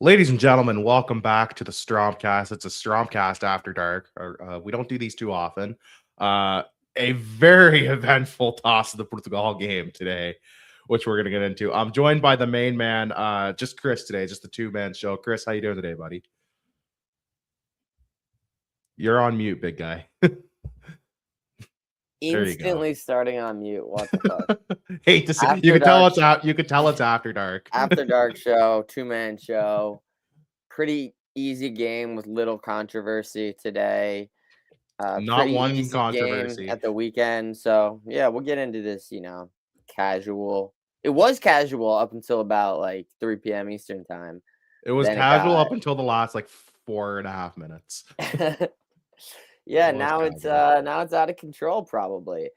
Ladies and gentlemen, welcome back to the Strompcast. It's a Strompcast after dark. We don't do these too often. A very eventful toss of the Portugal game today, which we're going to get into. I'm joined by the main man, just Chris today, just the two-man show. Chris, how you doing today, buddy? You're on mute, big guy. Instantly starting on mute. What the fuck? Hate to see. You can tell it's after dark. After dark show, two-man show. Pretty easy game with little controversy today. Not one controversy game at the weekend. So yeah, we'll get into this. Casual. It was casual up until about 3 p.m. Eastern time. It was casual up until the last 4.5 minutes. Yeah, now it's out of control probably.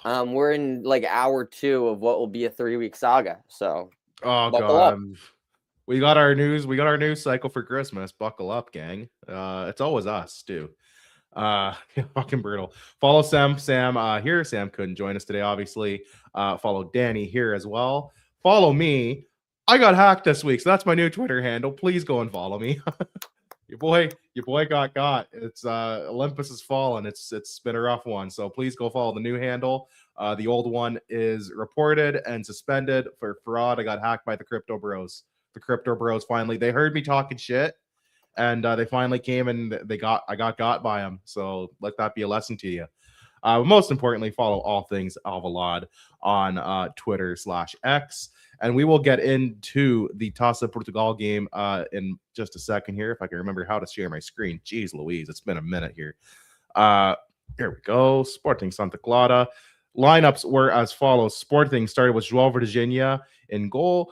We're in hour 2 of what will be a 3-week saga. So buckle up. We got our news cycle for Christmas. Buckle up, gang. It's always us too. Fucking brutal. Follow Sam here. Sam couldn't join us today, obviously. Follow Danny here as well. Follow me. I got hacked this week, so that's my new Twitter handle. Please go and follow me. Your boy got. It's Olympus has fallen. It's been a rough one. So please go follow the new handle. The old one is reported and suspended for fraud. I got hacked by the crypto bros. The crypto bros finally, they heard me talking shit, and they finally came and I got by them. So let that be a lesson to you. Most importantly, follow all things Alvalade on Twitter/X. And we will get into the Taça Portugal game in just a second here, if I can remember how to share my screen. Jeez Louise, it's been a minute here. Here we go. Sporting Santa Clara. Lineups were as follows. Sporting started with João Virginia in goal.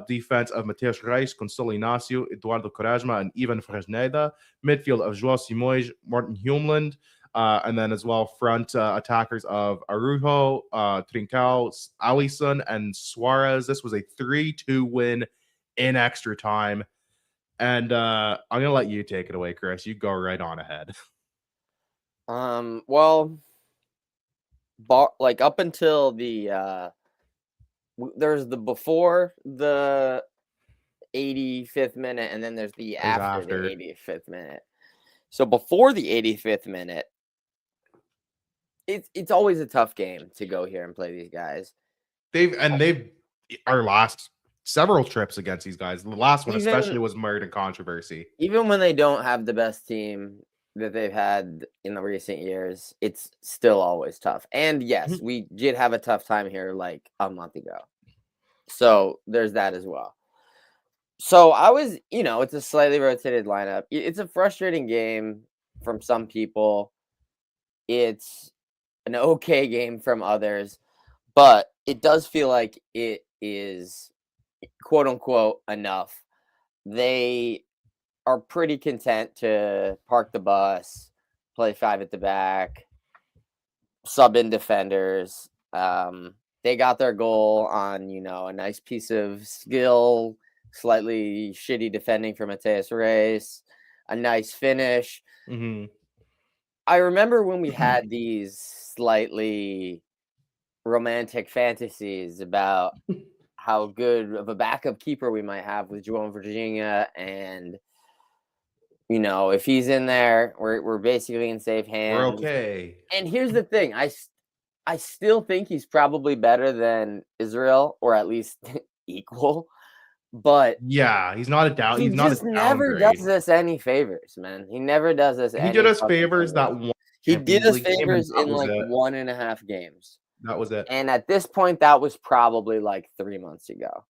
Defense of Mateus Reis, Gonçalo Inácio, Eduardo Quaresma, and Ivan Fresneda. Midfield of João Simões, Morten Humeland. And then as well, front attackers of Araujo, Trincao, Alisson, and Suarez. This was a 3-2 win in extra time. And I'm going to let you take it away, Chris. You go right on ahead. Well, up until the there's the before the 85th minute, and then there's the after the 85th minute. So before the 85th minute, it's always a tough game to go here and play these guys. They've our last several trips against these guys. The last one especially was mired in controversy. Even when they don't have the best team that they've had in the recent years, it's still always tough. And yes, we did have a tough time here a month ago. So there's that as well. So I was, it's a slightly rotated lineup. It's a frustrating game from some people. It's an okay game from others, but it does feel like it is quote unquote enough. They are pretty content to park the bus, play 5 at the back, sub in defenders. They got their goal on, a nice piece of skill, slightly shitty defending for Mateus Reis, a nice finish. Mm-hmm. I remember when we had these slightly romantic fantasies about how good of a backup keeper we might have with João Virginia, and if he's in there, we're basically in safe hands. We're okay. And here's the thing, I still think he's probably better than Israel, or at least equal. But yeah, he's not a down. He just never does us any favors, man. He never does us. He did us favors that one. He did us favors in 1.5 games. That was it. And at this point, that was probably 3 months ago.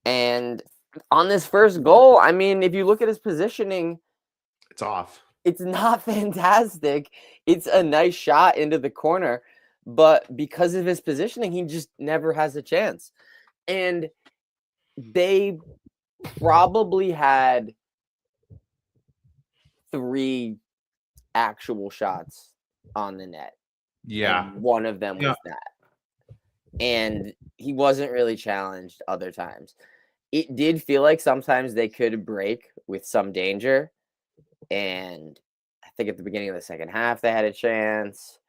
And on this first goal, I mean, if you look at his positioning, it's off. It's not fantastic. It's a nice shot into the corner, but because of his positioning, he just never has a chance. And they probably had 3 actual shots on the net. Yeah. And one of them was that. And he wasn't really challenged other times. It did feel like sometimes they could break with some danger. And I think at the beginning of the second half, they had a chance.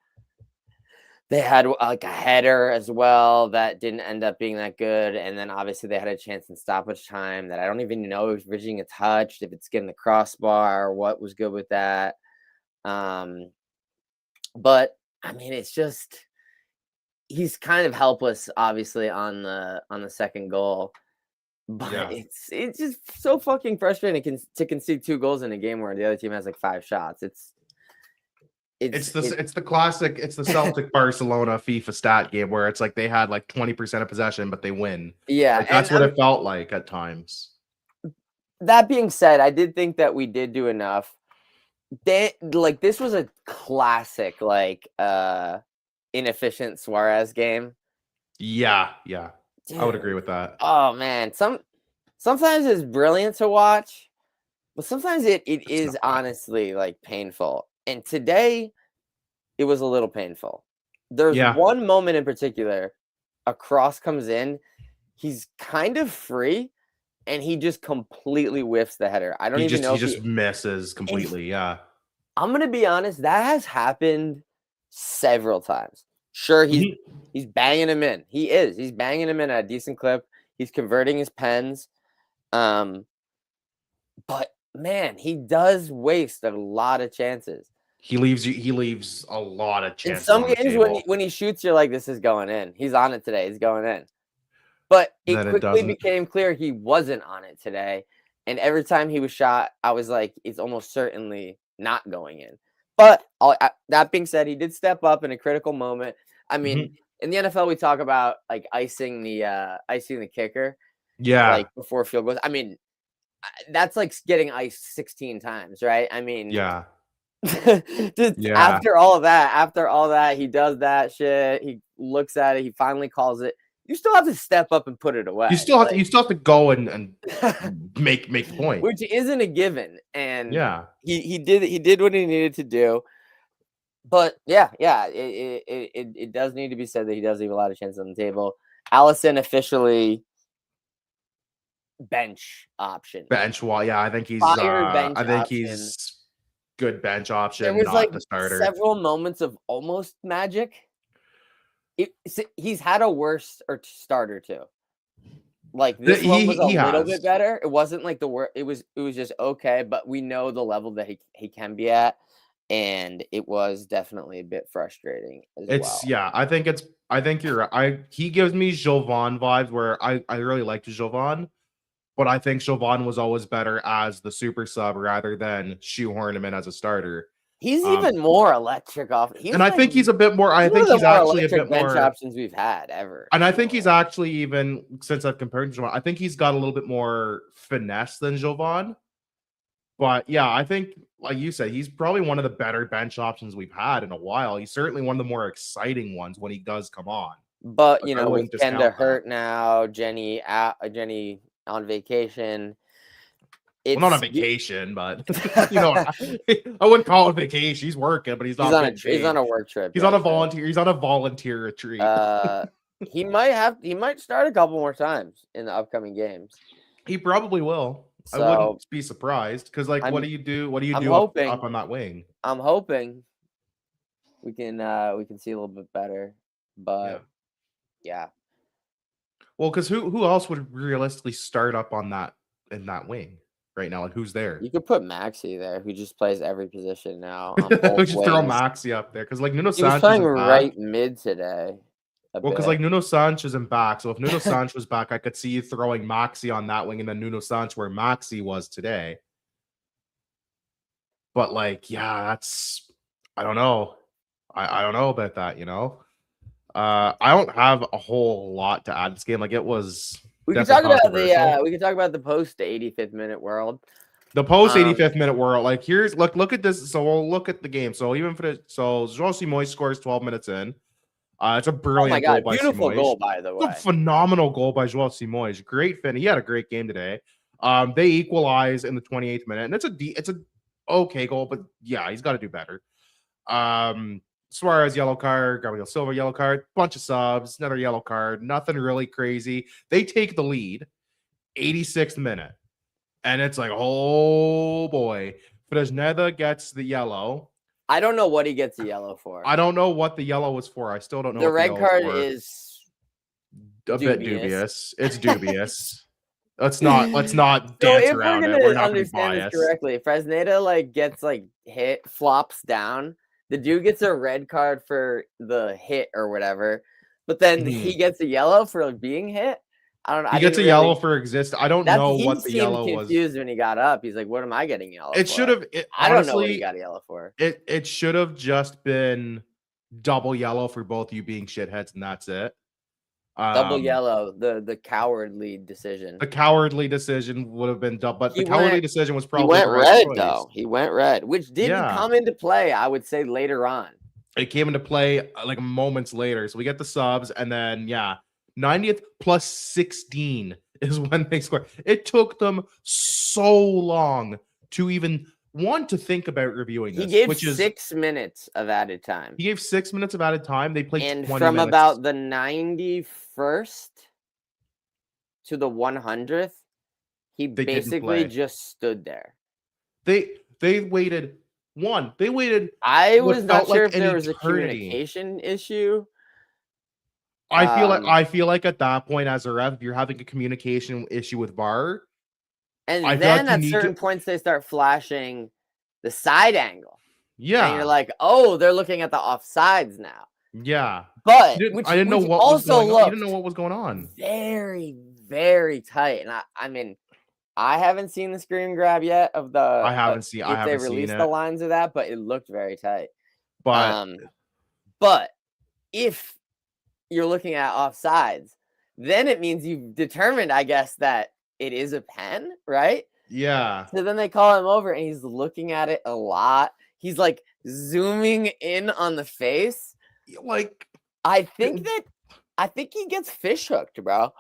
They had like a header as well that didn't end up being that good. And then obviously they had a chance in stoppage time that I don't even know if Virginia touched, if it's getting the crossbar, what was good with that. But I mean, it's just he's kind of helpless, obviously, on the second goal. But it's just so fucking frustrating to concede 2 goals in a game where the other team has like 5 shots. It's the classic, it's the Celtic Barcelona FIFA stat game where it's like they had like 20% of possession, but they win. Yeah, like, that's what it felt like at times. That being said, I did think that we did do enough. This was a classic inefficient Suarez game. Yeah. Dude, I would agree with that. Oh man, sometimes it's brilliant to watch, but sometimes it is honestly like painful. And today, it was a little painful. There's one moment in particular, a cross comes in, he's kind of free, and he just completely whiffs the header. I don't even know. He just misses completely. Yeah. I'm gonna be honest, that has happened several times. Sure, he's banging him in. He's banging him in at a decent clip. He's converting his pens. But man, he does waste a lot of chances. He leaves a lot of chances. In some games, when he shoots, you're like, this is going in. He's on it today. He's going in. But it quickly became clear he wasn't on it today. And every time he was shot, I was like, it's almost certainly not going in. But that being said, he did step up in a critical moment. I mean, in the NFL, we talk about like icing the kicker. Yeah. Like before field goals. I mean, that's like getting iced 16 times, right? I mean, yeah. After all that, he does that shit. He looks at it. He finally calls it. You still have to step up and put it away. You still have to go and make the point, which isn't a given. And yeah, he did what he needed to do. But it does need to be said that he does leave a lot of chances on the table. Allison officially bench option. I think he's he's good bench option. There was not like the starter. Several moments of almost magic. He's had a worse starter too. Like this one was a little bit better. It wasn't like the worst. It was just okay, but we know the level that he can be at, and it was definitely a bit frustrating as well. I think you're right. He gives me Jovan vibes where I really liked Jovan, but I think Jovan was always better as the super sub rather than shoehorn him in as a starter. He's even more electric off. I think he's a bit more. I think he's actually a bit more bench options we've had ever. And I think he's actually, even since I've compared to Jovan, I think he's got a little bit more finesse than Jovan. But yeah, I think, like you said, he's probably one of the better bench options we've had in a while. He's certainly one of the more exciting ones when he does come on. But you know, with Kenda hurt now, Jenny on vacation. Well, not on vacation, but you know, I wouldn't call it vacation. He's working, but he's not. He's on a work trip. He's on a volunteer. He's on a volunteer retreat. He might start a couple more times in the upcoming games. He probably will. So, I wouldn't be surprised because, like, what do you do? What do you do up on that wing? I'm hoping we can see a little bit better, but yeah. Well, because who else would realistically start up on that in that wing right now? Like, who's there? You could put Maxi there, who just plays every position now. We just throw Maxi up there because, like, Nuno Sanchez was playing right mid today. Well, because like Nuno Sanchez isn't back, so if Nuno Sanchez was back, I could see you throwing Maxi on that wing and then Nuno Sanchez where Maxi was today. But like, yeah, that's I don't know. I don't know about that, you know. I don't have a whole lot to add to this game. Like, it was. We can talk about the post 85th minute world. The post 85th minute world. Like, here's look at this. So we'll look at the game. So even for Josie Moy scores 12 minutes in. It's a brilliant goal by beautiful Simoes. Goal, by the way. It's a phenomenal goal by Joel Simoes. Great fin. He had a great game today. They equalize in the 28th minute, and it's a okay goal, but yeah, he's got to do better. Suarez yellow card, Gabriel Silva yellow card, bunch of subs, another yellow card, nothing really crazy. They take the lead, 86th minute, and it's like, oh boy, Fresneda gets the yellow. I don't know what he gets a yellow for. I don't know what the yellow was for. I still don't know. The what red the card for. is a bit dubious. It's dubious. Let's not So dance if around we're it. gonna We're not gonna be understand this biased. correctly, Fresneda like gets like hit, flops down. The dude gets a red card for the hit or whatever, but then he gets a yellow for like, being hit. I don't know. He gets a yellow for exist. I don't know what the yellow was. He seemed confused when he got up. He's like, "What am I getting yellow It for?" should have. I don't know what he got a yellow for. It should have just been double yellow for both you being shitheads, and that's it. Double yellow, the cowardly decision. The cowardly decision would have been double, but the cowardly decision was probably he went the right red choice. though. He went red, which didn't come into play. I would say later on. It came into play like moments later. So we get the subs, and then 90th plus 16 is when they score. It took them so long to even want to think about reviewing this. He gave 6 minutes of added time. He gave 6 minutes of added time. They played and 20 from minutes. About the 91st to the 100th, he basically just stood there. They waited. They waited. I was not sure if there was a communication issue. I feel like at that point, as a ref, if you're having a communication issue with VAR, and then at certain points they start flashing the side angle. Yeah, and you're like, oh, they're looking at the offsides now. Yeah, but I didn't know what was going on. You didn't know what was going on. Very, very tight. And I mean, I haven't seen the screen grab yet of the. I haven't seen. If they released the lines of that, but it looked very tight. But if you're looking at offsides, then it means you've determined, I guess, that it is a pen, right? Yeah. So then they call him over, and he's looking at it a lot. He's like zooming in on the face. Like, I think he gets fish hooked, bro.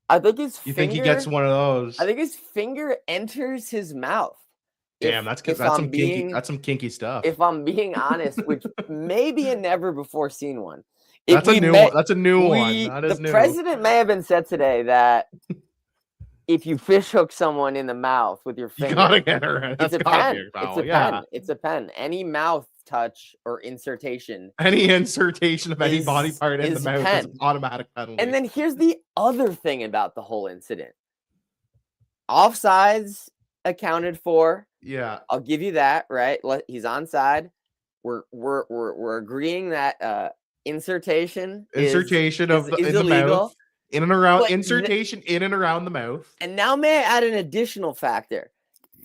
I think his finger. You think he gets one of those? I think his finger enters his mouth. Damn, that's some kinky stuff. If I'm being honest, which may be a never before seen one. That's a new one. That's a new one. The president may have been said today that if you fish hook someone in the mouth with your finger, you gotta get her. It's a pen. It's a pen. It's a pen. Any mouth touch or insertion. Any insertion of any body part in the mouth is an automatic penalty. And then here's the other thing about the whole incident. Offsides accounted for. Yeah. I'll give you that, right? He's onside. We're agreeing that insertion is of in the mouth, in and around, insertion in and around the mouth. And now may I add an additional factor?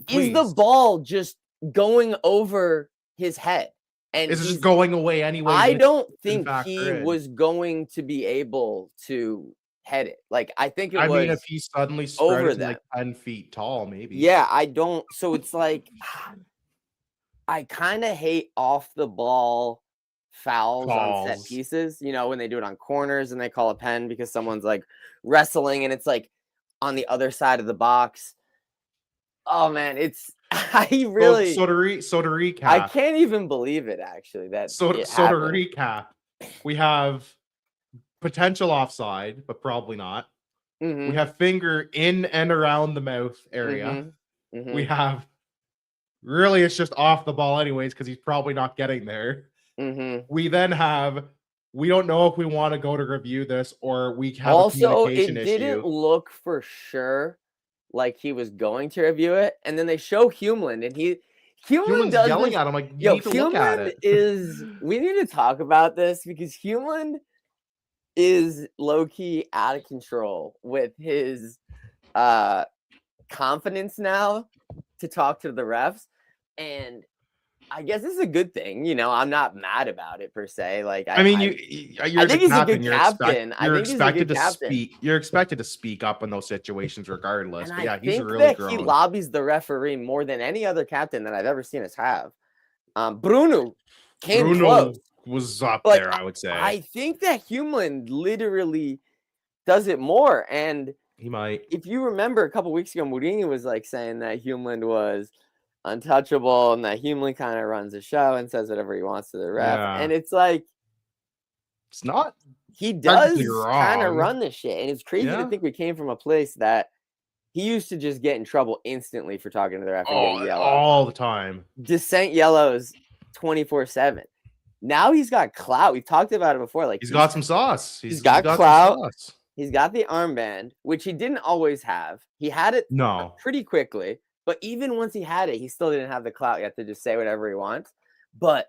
Please. Is the ball just going over his head? And is it just going away anyway? I don't think he was going to be able to head it. Like, I think it was. I mean, if he suddenly spreads like 10 feet tall, maybe. Yeah, I don't. So it's like, I kind of hate off the ball fouls on set pieces. You know, when they do it on corners and they call a pen because someone's like wrestling and it's like on the other side of the box. Oh man, it's. So to recap, I can't even believe it. Actually, so to recap, we have potential offside, but probably not. Mm-hmm. We have finger in and around the mouth area. Mm-hmm. Mm-hmm. We have really it's just off the ball anyways because he's probably not getting there. Mm-hmm. We then have we don't know if we want to go to review this or we have a communication issue. It didn't look for sure like he was going to review it, and then they show Humeland, and Humeland's yelling at him like, you need to look at it. We need to talk about this because Humeland is low-key out of control with his confidence now to talk to the refs, and I guess this is a good thing. You know, I'm not mad about it per se. Like, I think he's a good captain. You're expected to speak. You're expected to speak up in those situations, regardless. And but yeah, I he's think really that grown. He lobbies the referee more than any other captain that I've ever seen us have. Bruno came close. Was up there, I would say. I think that Humeland literally does it more, and he might. If you remember, a couple weeks ago, Mourinho was like saying that Humeland was untouchable and that Humeland kind of runs the show and says whatever he wants to the ref. Yeah. And it's like, it's not. He does kind of run the shit, and it's crazy to think we came from a place that he used to just get in trouble instantly for talking to the ref and getting yellow all the time. Dissent yellows 24/7. Now he's got clout. We've talked about it before. Like he's got some sauce. He's got clout. He's got the armband, which he didn't always have. He had it pretty quickly, but even once he had it, he still didn't have the clout yet to just say whatever he wants. But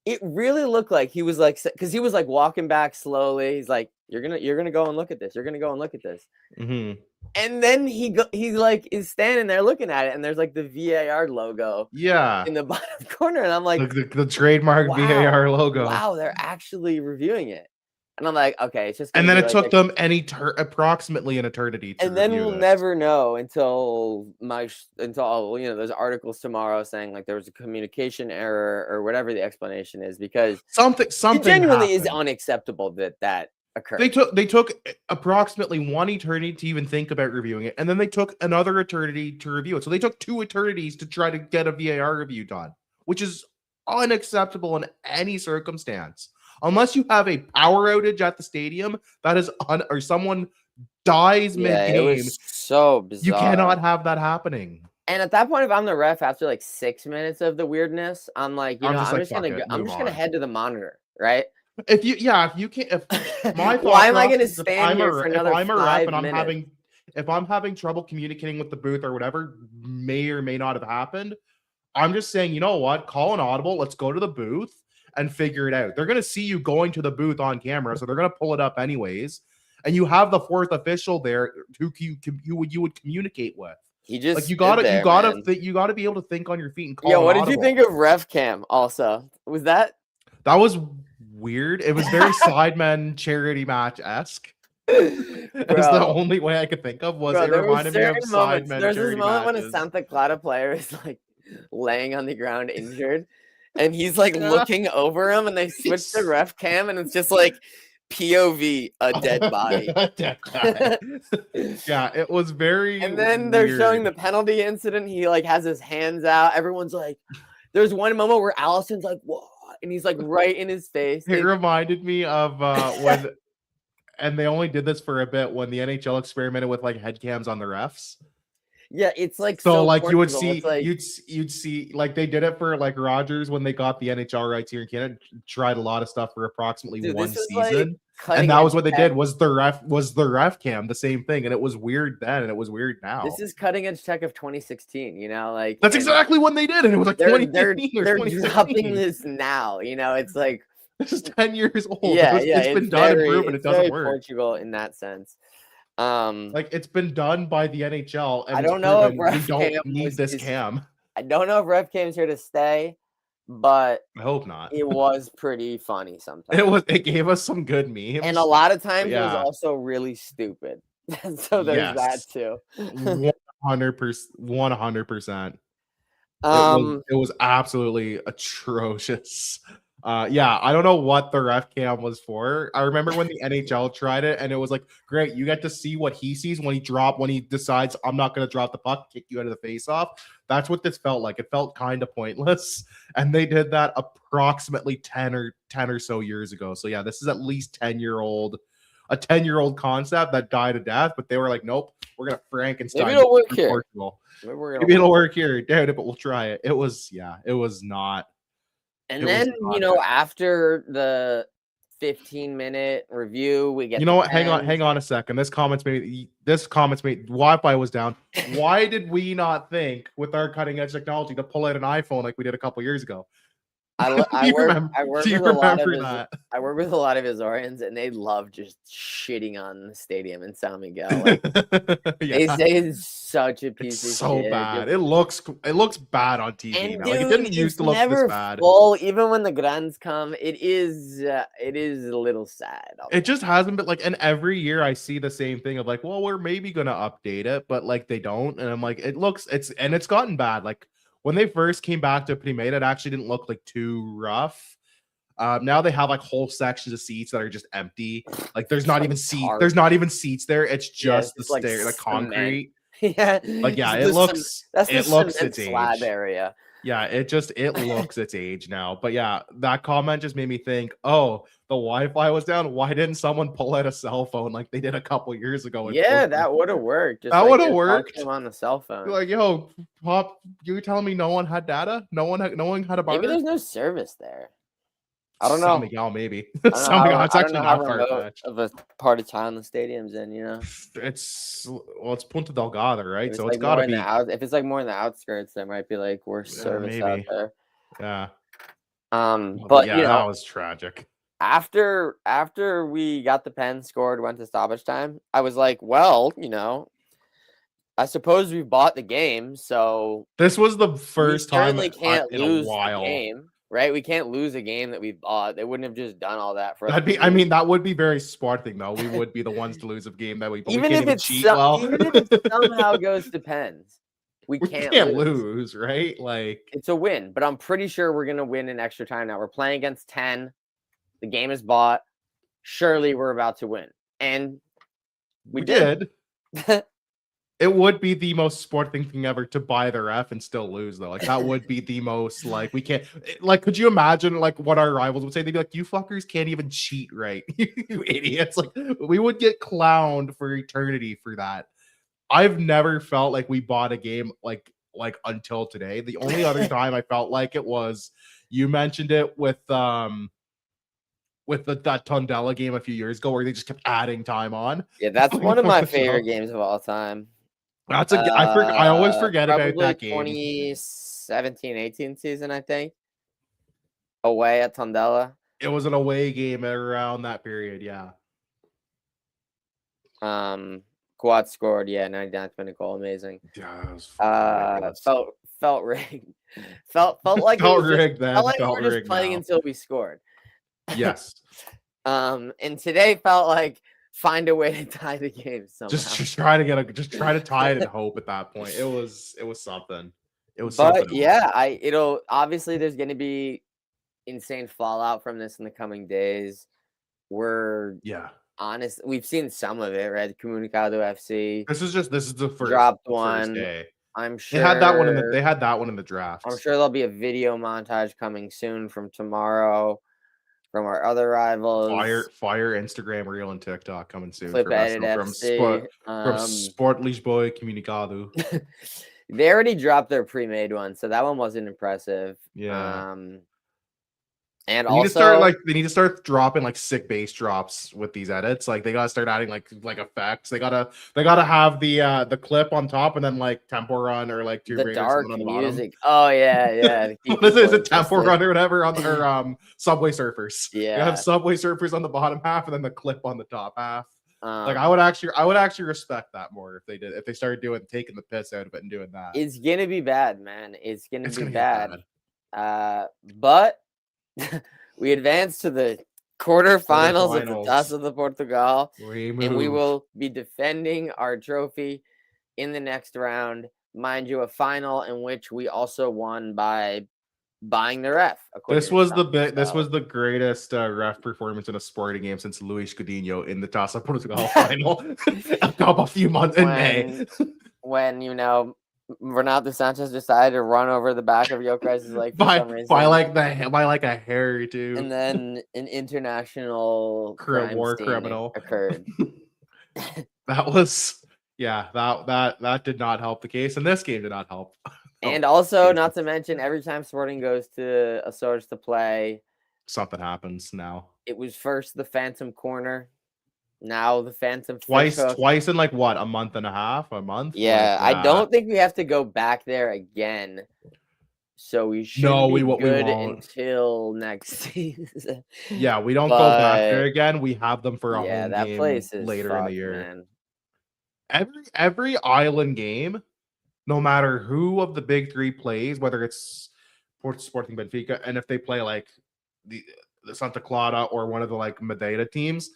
it really looked like he was like, because he was like walking back slowly. He's like, "You're gonna go and look at this. You're gonna go and look at this." Mm-hmm. And then he like is standing there looking at it, and there's like the VAR logo, in the bottom corner, and I'm like, the trademark VAR logo. Wow, they're actually reviewing it. And I'm like, okay, it's just. And then it took them approximately an eternity. And then we'll never know until there's articles tomorrow saying like there was a communication error or whatever the explanation is, because something it genuinely is unacceptable that occurred. They took approximately one eternity to even think about reviewing it, and then they took another eternity to review it. So they took 2 eternities to try to get a VAR review done, which is unacceptable in any circumstance. Unless you have a power outage at the stadium, that is or someone dies mid-game. It was so bizarre. You cannot have that happening. And at that point, if I'm the ref after like 6 minutes of the weirdness, I'm like, I'm just gonna head to the monitor, right? If you can't, why am I gonna stand here for another 5 minutes? If I'm having trouble communicating with the booth or whatever may or may not have happened, I'm just saying, you know what? Call an audible. Let's go to the booth and figure it out. They're going to see you going to the booth on camera, so they're going to pull it up anyways. And you have the 4th official there who you would communicate with. He just like you gotta be able to think on your feet and call. Yeah, what did you think of Ref Cam? Also, that was weird. It was very Sidemen charity match-esque. It's the only way I could think of was it reminded me of Sidemen. There's this moment when a Santa Clara player is like laying on the ground injured. And he's like looking over him, and they switch to Ref Cam, and it's just like POV, a dead body. Yeah, it was very. And then they're showing the penalty incident. He like has his hands out. Everyone's like, there's one moment where Allison's like, "What?" And he's like right in his face. It reminded me of when, and they only did this for a bit when the NHL experimented with like head cams on the refs. Yeah, it's like so like you would see like, you'd see like they did it for like Rogers when they got the NHL rights here in Canada, tried a lot of stuff for approximately 1 season. Like and that was what they did was the ref cam, the same thing. And it was weird then and it was weird now. This is cutting edge tech of 2016, like that's exactly when they did, and it was like 2015 or they're 2016. dropping this now, it's like this is 10 years old. Yeah, it's been done and proven it doesn't work. Portugal in that sense. Like it's been done by the NHL, and I don't know if we don't need this cam. I don't know if Ref Cam's here to stay, but I hope not. It was pretty funny sometimes. It gave us some good memes, and a lot of times it was also really stupid. So there's that too. 100%. It was absolutely atrocious. I don't know what the ref cam was for. I remember when the NHL tried it, and it was like, great, you get to see what he sees when he decides I'm not going to drop the puck, kick you out of the face-off. That's what this felt like. It felt kind of pointless, and they did that approximately 10 or so years ago. So yeah, this is at least a 10-year-old concept that died a death. But they were like, nope, we're gonna Frankenstein. Maybe it'll work here. Portugal. Maybe it'll work here. Doubt it, but we'll try it. It was not. And then, after the 15-minute review, we get. You know what? Hang on a second. This comments made Wi-Fi was down. Why did we not think with our cutting edge technology to pull out an iPhone like we did a couple years ago? I work with a lot of Azorians, and they love just shitting on the stadium in San Miguel. They say it's such a piece of shit. So bad. It looks bad on TV. And now. Dude, it didn't used to look this bad. Full. Even when the Grands come, it is a little sad. It just hasn't been and every year I see the same thing of like, well, we're maybe gonna update it, but like they don't, and I'm like, it's gotten bad. Like when they first came back to Primera, it actually didn't look like too rough. Now they have like whole sections of seats that are just empty. Like there's not even seats. There's not even seats there. It's just the stair, like concrete. Yeah. Like it looks. It's slab area. Yeah, it looks its age now. But yeah, that comment just made me think, oh, the Wi-Fi was down. Why didn't someone pull out a cell phone like they did a couple years ago in Yeah, Portugal? that would have worked. Just That like would have just talk to worked. him on the cell phone. You're like, yo, Pop, you're telling me no one had data? No one had a Maybe barter? there's no service there. I don't San know. Miguel, maybe. I don't know San Miguel, how it's I don't actually know how not remote far-fetched. of a part of town the stadium's in, It's Punta Delgada, right? If it's So it's like got more to in the be if it's like more in the outskirts, there might be like worse service out maybe. there. Yeah. But But yeah, that was tragic. after we got the pen, scored, went to stoppage time, I was like, well, I suppose we bought the game, so This was the we first time certainly can't in a lose the while. game, right? We can't lose a game that we bought. They wouldn't have just done all that for us. That would be very Sporting though. We would be the ones to lose a game that we Even can't if even cheat well. even if it somehow goes to pens, we can't lose, right? Like it's a win, but I'm pretty sure we're gonna win in extra time now. We're playing against 10. The game is bought. Surely we're about to win. And we did. It would be the most Sporting thing ever to buy the ref and still lose, though. Like that would be the most like we can't like. Could you imagine like what our rivals would say? They'd be like, "You fuckers can't even cheat, right? You idiots!" Like we would get clowned for eternity for that. I've never felt like we bought a game like until today. The only other time I felt like it was you mentioned it with that Tondela game a few years ago where they just kept adding time on. Yeah, that's one of my favorite games of all time. That's I always forget about that game. 2017-18 season, I think. Away at Tondela. It was an away game around that period, yeah. Quad scored, 99th minute goal, amazing. Yeah, that was felt rigged. Felt like felt rigged then. Felt like we were just playing until we scored. Yes. And today felt like find a way to tie the game somehow. Just try to tie it and hope at that point. It was something. It was but something. it'll obviously there's gonna be insane fallout from this in the coming days. We're honest. We've seen some of it, right? Comunicado FC. This is the first dropped one. First day. I'm sure they had that one in the draft. I'm sure there'll be a video montage coming soon from tomorrow. From our other rivals, fire Instagram reel and TikTok coming soon. Flip Edit FC from Sport Lisboa Comunicado. They already dropped their pre-made one, so that one wasn't impressive. Yeah. And they need to start dropping like sick bass drops with these edits. Like they gotta start adding like effects. They gotta have the clip on top and then like tempo run or like the dark on the music. Oh yeah. What is it? Tempo run or whatever on the Subway Surfers. Yeah, you have Subway Surfers on the bottom half and then the clip on the top half. Like I would actually respect that more if they started taking the piss out of it and doing that. It's gonna be bad, man. It's gonna be bad. But we advanced to the quarterfinals of the Taça de Portugal, and we will be defending our trophy in the next round. Mind you, a final in which we also won by buying the ref. This was the greatest ref performance in a sporting game since Luis Coutinho in the Taça de Portugal final a few months in May. When Ronaldo Sanchez decided to run over the back of Gyökeres's leg for some reason. by like a hair too. And then an international war criminal occurred. That was that did not help the case, and this game did not help. And also, not to mention, every time Sporting goes to Azores to play, something happens now. It was first the Phantom Corner. Now the Phantom twice in like what, a month and a half, a month? Yeah, I don't think we have to go back there again. So we should be good until next season. Yeah, we don't go back there again. We have them for a home game place is later in the year. Man. Every island game, no matter who of the big three plays, whether it's Sporting Benfica, and if they play like the Santa Clara or one of the like Madeira teams,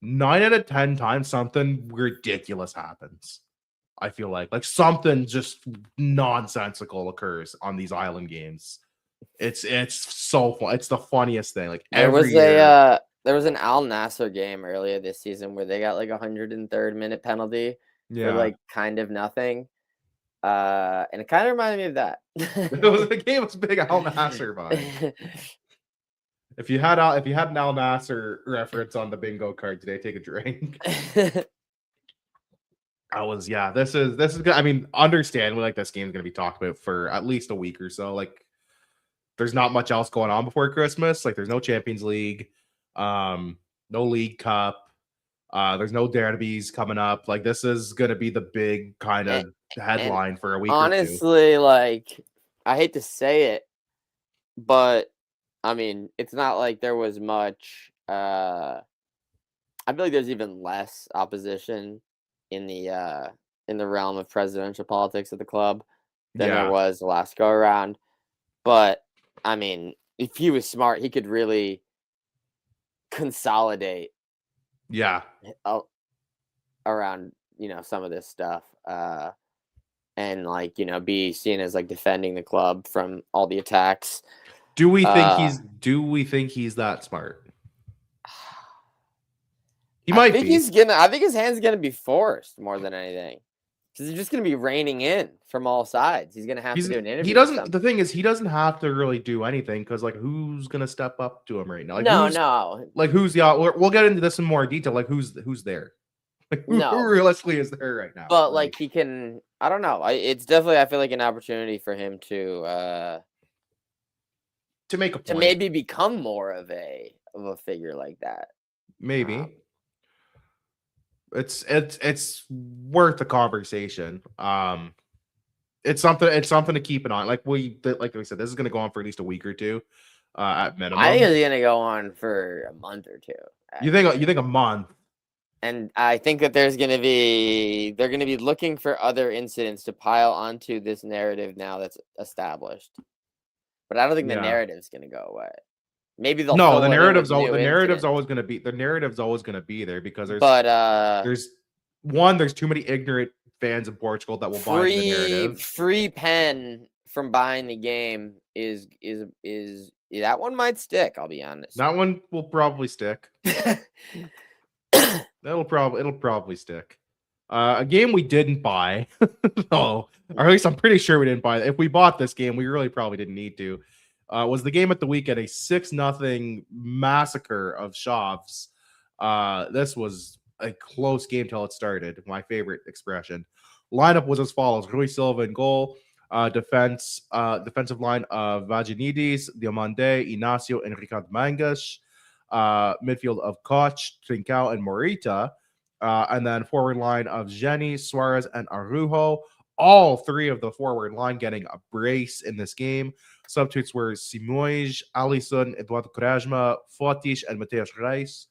9 out of 10 times something ridiculous happens. I feel like something just nonsensical occurs on these island games. It's so fun. It's the funniest thing. Like there was an Al Nassr game earlier this season where they got like 103rd minute penalty for like kind of nothing. And it kind of reminded me of that. The game was big Al Nasser vibe. If you had an Al Nasser reference on the bingo card today, take a drink. This is good. I mean, understandably, like this game's gonna be talked about for at least a week or so. Like, there's not much else going on before Christmas. Like, there's no Champions League, no League Cup. There's no derbies coming up. Like, this is gonna be the big kind of headline for a week or two. Honestly, like, I hate to say it, but I mean, it's not like there was much. I feel like there's even less opposition in the realm of presidential politics at the club than there was the last go around. But I mean, if he was smart, he could really consolidate. Around some of this stuff, and like be seen as like defending the club from all the attacks. Do we think he's that smart? He might be. I think his hand's gonna be forced more than anything, because he's just gonna be reining in from all sides. He's gonna have to do an interview. He doesn't. The thing is, he doesn't have to really do anything, because like, who's gonna step up to him right now? Like, no. Like, who's the? We'll get into this in more detail. Like, who's there? Like, who realistically is there right now? But like he can. I don't know. It's definitely, I feel like, an opportunity for him to make a point. To maybe become more of a figure like that. Maybe. It's worth a conversation. It's something to keep an eye on. Like we said, this is going to go on for at least a week or two, at minimum. I think it's going to go on for a month or two. You think a month? And I think that they're going to be looking for other incidents to pile onto this narrative now that's established. But I don't think the narrative's going to go away. Maybe they'll the narrative's always going to be there, because there's too many ignorant fans in Portugal that will buy the narrative. Free pen from buying the game is that one might stick, I'll be honest. That one will probably stick. It'll probably stick. A game we didn't buy, or at least I'm pretty sure we didn't buy it. If we bought this game, we really probably didn't need to. Was the game at the weekend, a 6-0 massacre of Shavs. This was a close game till it started. My favorite expression. Lineup was as follows: Rui Silva in goal. Defensive line of Vaginidis, Diamande, Inacio, and Ricardo Mangas. Midfield of Koch, Trincao, and Morita. And then forward line of Jenny, Suarez, and Arujo. All three of the forward line getting a brace in this game. Substitutes were Simões, Alisson, Eduardo Quaresma, Fortes, and Mateus Reis.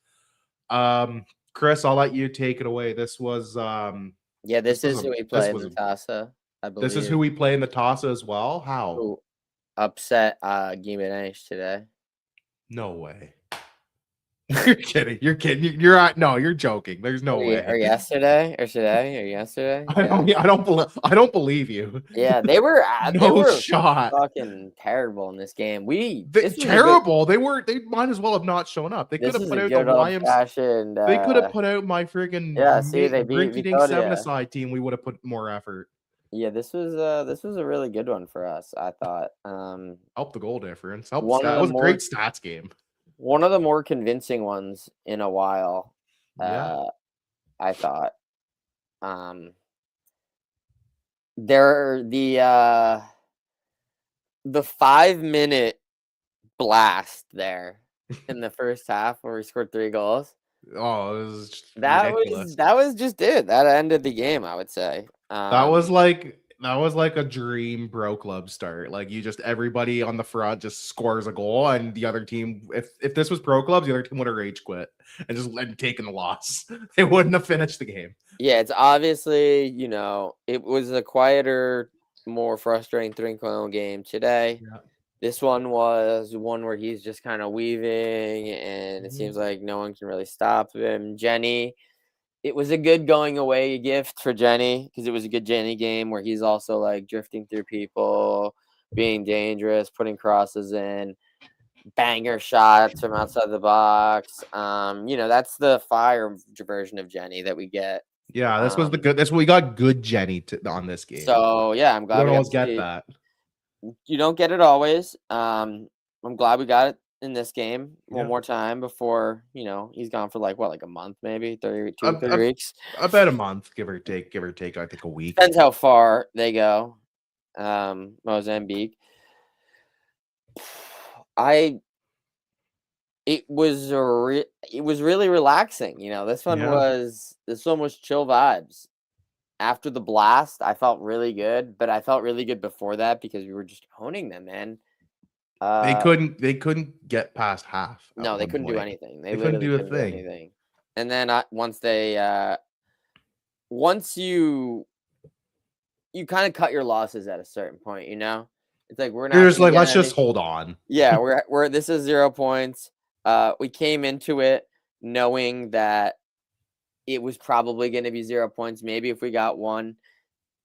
Chris, I'll let you take it away. This was this is who we play in the Taça, I believe. This is who we play in the Taça as well. How? Who upset Guimarães today? No way. You're kidding. You're joking. There's no way. Or yesterday? Or today? Or yesterday? I don't believe you. Yeah, they were shot. Fucking terrible in this game. Terrible. They might as well have not shown up. They could have put out the YMCA. They could have put out my friggin' Semnicide team. We would have put more effort. Yeah, this was a really good one for us, I thought. Help the goal difference. It was a great stats game. One of the more convincing ones in a while, I thought. The 5-minute blast there in the first half where we scored 3 goals. Oh, it was ridiculous. That was just it. That ended the game, I would say. That was like a dream pro club start. Like, everybody on the front just scores a goal, and the other team, if this was pro clubs, the other team would have rage quit and just taken the loss. They wouldn't have finished the game. Yeah, it's obviously, it was a quieter, more frustrating Trincão game today. Yeah. This one was one where he's just kind of weaving, and it seems like no one can really stop him. Jenny, it was a good going away gift for Jenny, because it was a good Jenny game where he's also like drifting through people, being dangerous, putting crosses in, banger shots from outside the box. That's the fire version of Jenny that we get Yeah, this was the good. That's what we got. Good Jenny on this game. So yeah, I'm glad We we don't got always to get see. that. You don't get it always. I'm glad we got it in this game one Yeah. more time before he's gone for like a month, maybe 3 I weeks. bet a month, give or take. I think a week. Depends how far they go. Mozambique. It was really relaxing. This one was chill vibes. After the blast, I felt really good, but I felt really good before that because we were just owning them, man. They couldn't get past half. No, they couldn't do anything. They couldn't literally do a couldn't do thing. anything. And then once you kind of cut your losses at a certain point, it's like we're not. You're just like, let's just hold on. Yeah, we're this is 0 points. We came into it knowing that it was probably going to be 0 points. Maybe if we got one,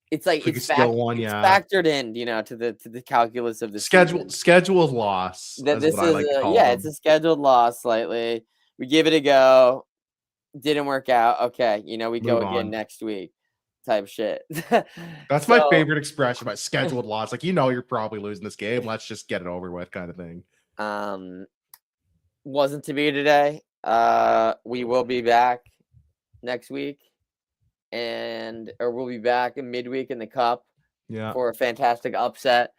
it's like it's factored in, to the calculus of the scheduled loss. That this is it's a scheduled loss slightly. We give it a go. Didn't work out. Okay, we Move go again on. next week. Type shit. That's my favorite expression about scheduled loss. Like, you're probably losing this game. Let's just get it over with, kind of thing. Wasn't to be today. We will be back next week, or we'll be back in midweek in the cup. Yeah. For a fantastic upset.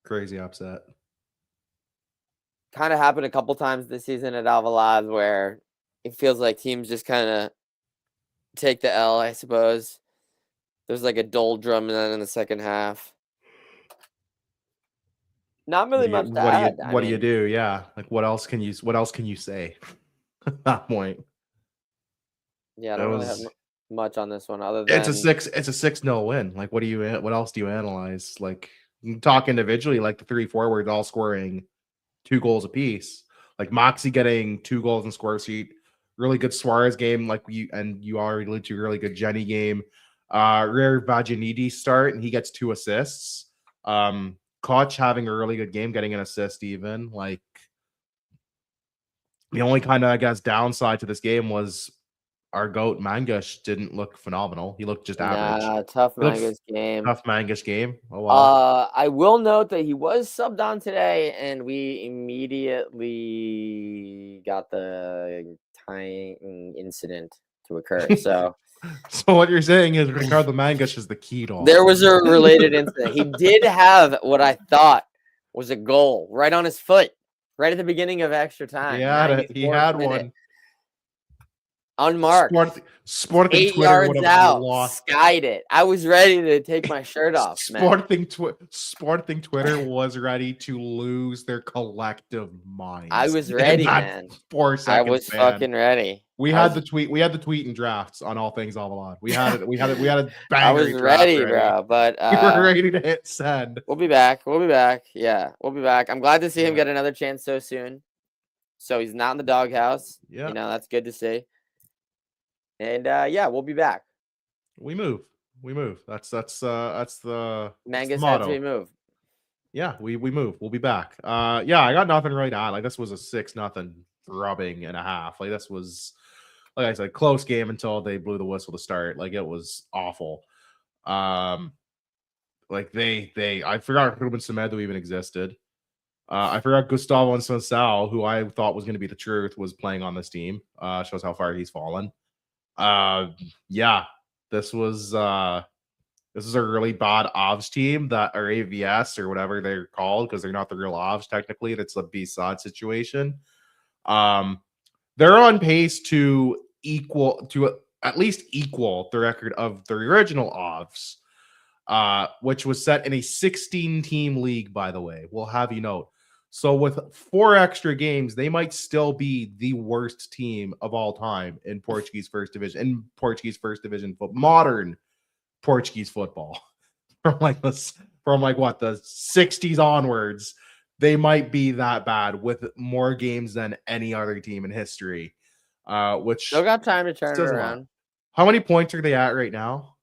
Crazy upset. Kind of happened a couple times this season at Alvalade where it feels like teams just kind of take the L, I suppose. There's like a doldrum then in the second half. Not really much to add. What do you do? Yeah. Like, what else can you say at that point? Yeah, I don't really have much on this one other than it's a 6-0 win. Like, what else do you analyze? Like, you talk individually, like the 3 forwards all scoring 2 goals apiece. Like Moxie getting 2 goals in score sheet. Really good Suarez game, like you already alluded to. Really good Jenny game. Rare Vaginidi start, and he gets 2 assists. Koch having a really good game, getting an assist even. Like, the only kind of, I guess, downside to this game was our GOAT Mangush didn't look phenomenal. He looked just average. Tough Mangush game. Tough Mangush game. Oh wow. I will note that he was subbed on today, and we immediately got the tying incident to occur. So, what you're saying is Ricardo Mangush is the key to all. There was a related incident. He did have what I thought was a goal right on his foot, right at the beginning of extra time. He had one. Unmarked. Sporting 8 Twitter yards out. Skied it. I was ready to take my shirt off. Sporting Twitter was ready to lose their collective minds. I was ready, man. 4 seconds. I was fucking ready. We had the tweet and drafts on all things Alvalade. We had it. We had a I was ready, bro. But we were ready to hit send. We'll be back. Yeah, we'll be back. I'm glad to see him get another chance so soon. So he's not in the doghouse. Yeah, that's good to see. And we'll be back. We move. That's the Mangus motto. Says we move. Yeah, we move. We'll be back. I got nothing right on. Like, this was a 6-0 rubbing and a half. Like, this was, like I said, close game until they blew the whistle to start. Like, it was awful. Like I forgot Ruben Semedo even existed. I forgot Gustavo Nsensao, who I thought was going to be the truth, was playing on this team. Shows how far he's fallen. This is a really bad OVS team or AVS or whatever they're called, because they're not the real OVS technically. That's a B-side situation. They're on pace to at least equal the record of the original OVS, which was set in a 16-team league, by the way. We'll have you note. So with 4 extra games, they might still be the worst team of all time in Portuguese First Division, modern Portuguese football. From the 60s onwards, they might be that bad with more games than any other team in history. Which still got time to turn it around. How many points are they at right now?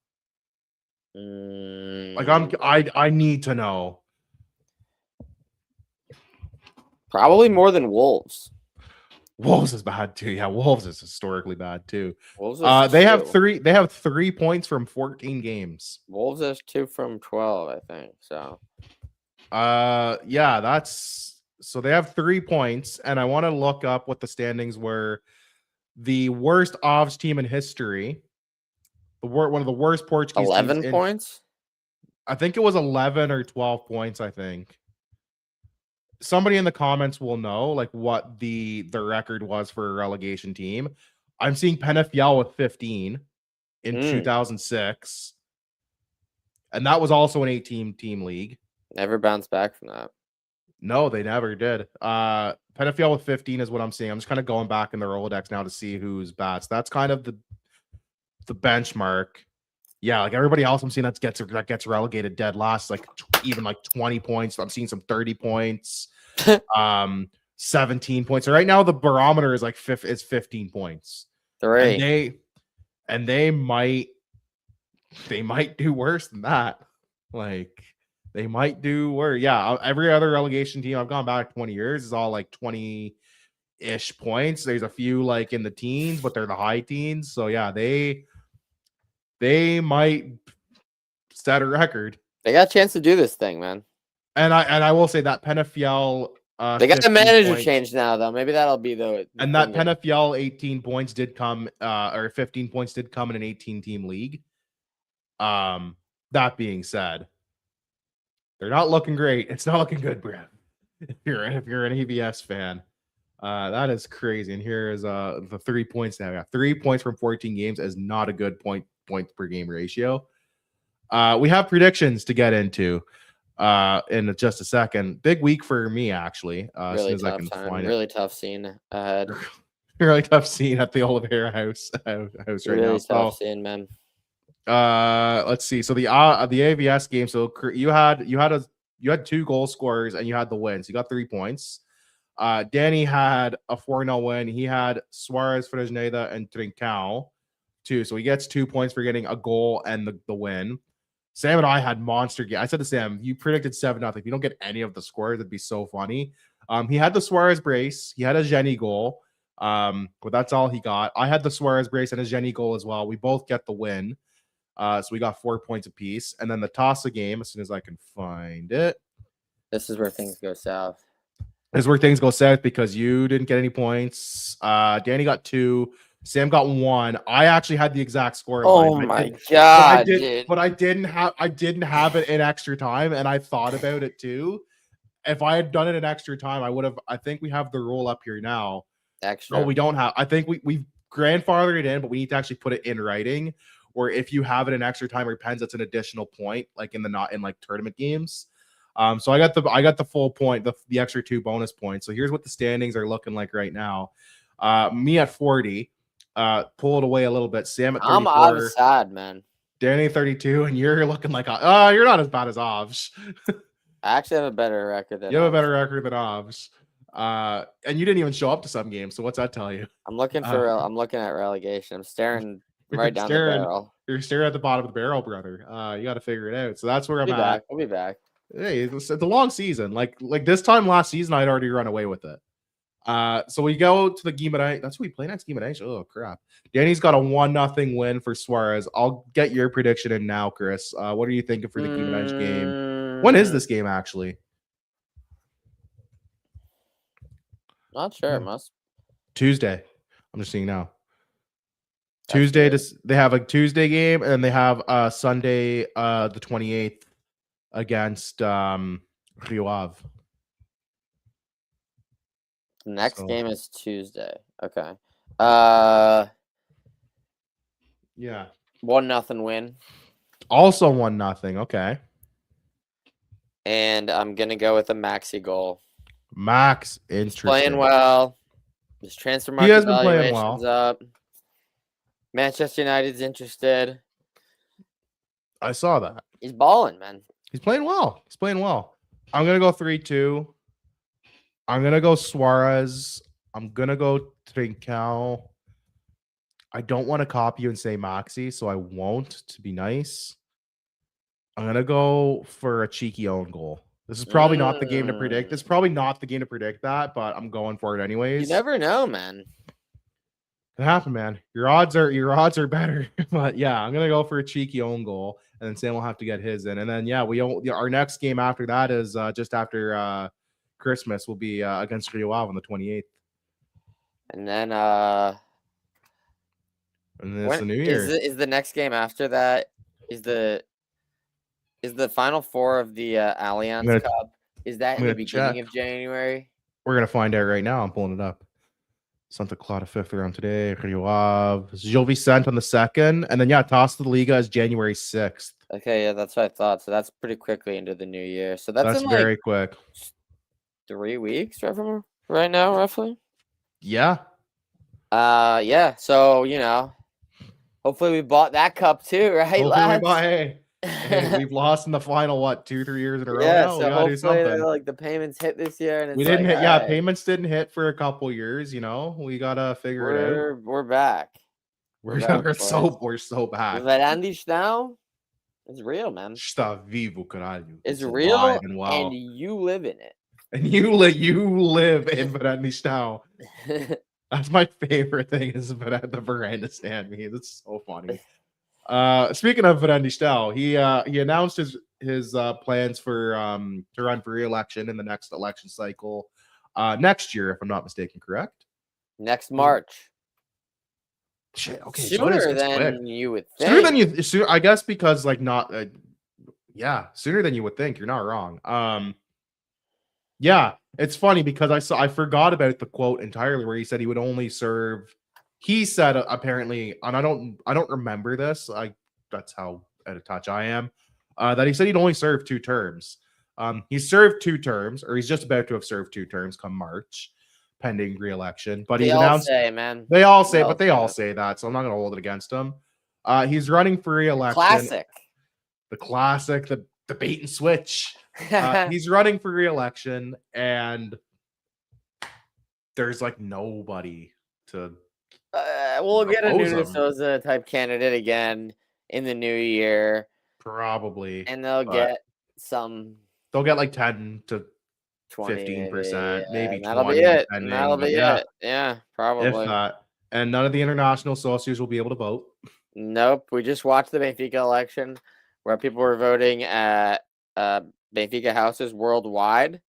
I need to know. Probably more than Wolves. Wolves is bad too. Yeah, Wolves is historically bad too. Wolves is They have 2. They have 3 points from 14 games. Wolves is 2 from 12, I think. So yeah, that's so they have 3 points, and I want to look up what the standings were. The worst Ovs team in history. One of the worst Portuguese teams 11 in. points. I think it was 11 or 12 points. I think somebody in the comments will know like what the record was for a relegation team. I'm seeing Penafiel with 15 in 2006, and that was also an 18-team league. Never bounced back from that. No, they never did. Penafiel with 15 is what I'm seeing. I'm just kind of going back in the Rolodex now to see who's bats. That's kind of the benchmark. Yeah, like everybody else I'm seeing that gets relegated dead last, like even like 20 points. I'm seeing some 30 points, 17 points. So right now the barometer is like 15 points. 3. And they might do worse than that. Like they might do worse. Yeah, every other relegation team I've gone back 20 years is all like 20-ish points. There's a few like in the teens, but they're the high teens. So yeah, they might set a record. They got a chance to do this thing, man. And I will say that Penafiel they got the manager change now, though. Maybe that'll be the and that Penafiel 18 points did come or 15 points did come in an 18-team league. That being said, they're not looking great. It's not looking good, Brad. If you're an AVS fan. That is crazy. And here is the 3 points now. Yeah, 3 points from 14 games is not a good points per game ratio. We have predictions to get into in just a second. Big week for me, actually. As soon as I can find it. Really tough scene ahead. Really tough scene at the Oliveira house right really now. Tough scene, man. Let's see. So the AVS game. So you had 2 goal scorers and you had the wins. You got 3 points. Danny had a 4-0 win. He had Suarez, Fresneda, and Trincao too. So he gets 2 points for getting a goal and the win. Sam and I had monster game. I said to Sam, you predicted 7-0. If you don't get any of the scores, it'd be so funny. He had the Suarez brace. He had a Jenny goal. But that's all he got. I had the Suarez brace and a Jenny goal as well. We both get the win. So we got 4 points apiece. And then the Tossa game, as soon as I can find it. This is where things go south. This is where things go south because you didn't get any points. Danny got 2. Sam got 1. I actually had the exact score. Oh my god! But I didn't have it in extra time, and I thought about it too. If I had done it in extra time, I would have. I think we have the rule up here now. Extra. No, we don't have. I think we've grandfathered it in, but we need to actually put it in writing. Or if you have it in extra time or pens, that's an additional point, like in like tournament games. So I got the full point, the extra 2 bonus points. So here's what the standings are looking like right now. Me at 40, pulled away a little bit. Sam at 34. I'm sad, man. Danny 32, and you're looking like you're not as bad as Ovs. I actually have a better record than you have a better record than Ovs. And you didn't even show up to some games. So what's that tell you? I'm looking at relegation. I'm staring right down the barrel. You're staring at the bottom of the barrel, brother. You got to figure it out. So that's where I'm at. We'll be back. Hey, it's a long season. Like this time last season, I'd already run away with it. So we go to the Guimarães. That's who we play next, Guimarães. Oh crap! Danny's got a 1-0 win for Suarez. I'll get your prediction in now, Chris. What are you thinking for the Guimarães game? When is this game actually? Not sure. It must Tuesday. I'm just seeing now. Tuesday. They have a Tuesday game, and they have Sunday, the 28th. Against Rio Ave. The next game is Tuesday. Okay. Yeah. 1-0 win. Also 1-0. Okay. And I'm gonna go with a Maxi goal. Max, interesting. Playing well. His transfer market he has been playing well. Up. Manchester United's interested. I saw that. He's balling, man. He's playing well. I'm going to go 3-2. I'm going to go Suarez. I'm going to go Trincao. I don't want to copy you and say Maxi, so I won't, to be nice. I'm going to go for a cheeky own goal. This is probably not the game to predict. It's probably not the game to predict that, but I'm going for it anyways. You never know, man. It happened, man. Your odds are better. But yeah, I'm gonna go for a cheeky own goal, and then Sam will have to get his in. And then our next game after that is just after Christmas will be against Rio Ave on the 28th. And then it's the New Year. Is the next game after that is the Final Four of the Allianz Cup? Is that in the beginning of January? We're gonna find out right now. I'm pulling it up. Santa Clara 5th round today. Rio Ave. Gil Vicente on the 2nd. And then, Taça da Liga is January 6th. Okay, yeah, that's what I thought. So that's pretty quickly into the new year. So that's in very quick. 3 weeks right now, roughly? Yeah. Yeah. So, hopefully we bought that cup too, right, lads? Hey, we've lost in the final 2-3 years in a row now. So we gotta do something. The payments hit this year, and we didn't hit. Yeah, payments didn't hit for a couple years. We gotta figure it out. We're back. We're so back. Varandish now, it's real, man. Está vivo, caralho. It's real, and you live in it. And you live in Varandish now. That's my favorite thing is the veranda stand. It's so funny. Speaking of Verandistel, he announced his plans for to run for re-election in the next election cycle next year, if I'm not mistaken, correct? Next March. Shit. Okay. Sooner than you would think. I guess because sooner than you would think. You're not wrong. Yeah, it's funny because I forgot about the quote entirely where he said he would only serve. He said apparently, and I don't remember this. That's how out of touch I am. That he said he'd only serve 2 terms. He served 2 terms, or he's just about to have served 2 terms come March, pending re-election. But he's announced. They all say that, so I'm not going to hold it against him. He's running for re-election. The classic, the bait and switch. He's running for re-election, and there's nobody to. We'll get a Nuno Souza type candidate again in the new year, probably, and they'll get some. They'll get 10 to 15%, maybe 20. That'll be it. That'll be it. Yeah, probably. If not, and none of the international associates will be able to vote. Nope. We just watched the Benfica election, where people were voting at Benfica houses worldwide.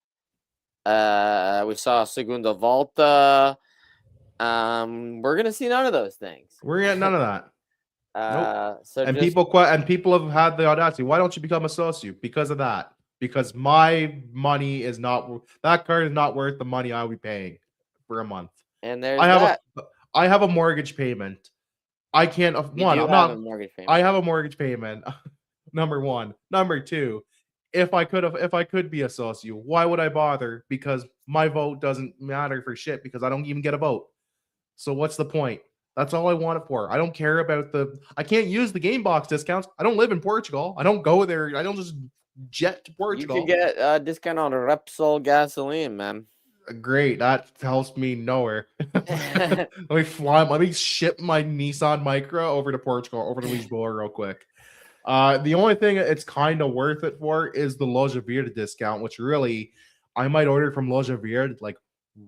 We saw Segunda Volta. We're gonna see none of those things. We're getting none of that. Nope. People have had the audacity. Why don't you become a socio? Because of that. Because my money is not that card is not worth the money I'll be paying for a month. And I have a mortgage payment. I can't. I have a mortgage payment. Number 1. Number 2. If I could be a socio, why would I bother? Because my vote doesn't matter for shit because I don't even get a vote. So what's the point? That's all I want it for. I don't care about I can't use the game box discounts. I don't live in Portugal. I don't go there. I don't just jet to Portugal. You can get a discount on Repsol gasoline, man. Great. That helps me nowhere. Let me ship my Nissan Micra over to Portugal, over to Lisboa real quick. The only thing it's kind of worth it for is the Loja Verde discount, which really I might order from Loja Verde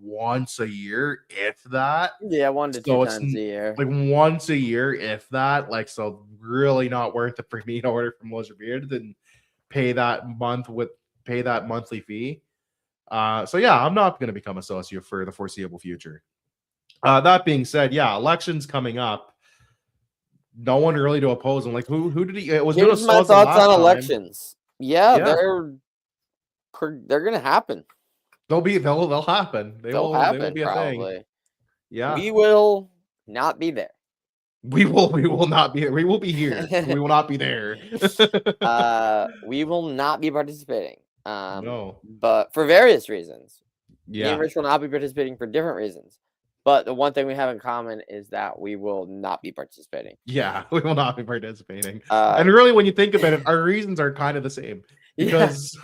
once a year, if that. Yeah, 1 to 2 times a year. Once a year, if that. So really not worth it for me to order from Loja Verde and pay that monthly fee. So yeah, I'm not going to become a socio for the foreseeable future. That being said, elections coming up. No one really to oppose him. Who did he? It was Here's my thoughts on elections. Yeah, they're gonna happen. They'll happen. They'll happen. They will be probably. A thing. Yeah, we will not be there. We will not be. We will be here. We will not be there. We will not be participating. No, but for various reasons. Yeah, me and Rich will not be participating for different reasons. But the one thing we have in common is that we will not be participating. Yeah, we will not be participating. And really, when you think about it, our reasons are kind of the same. Because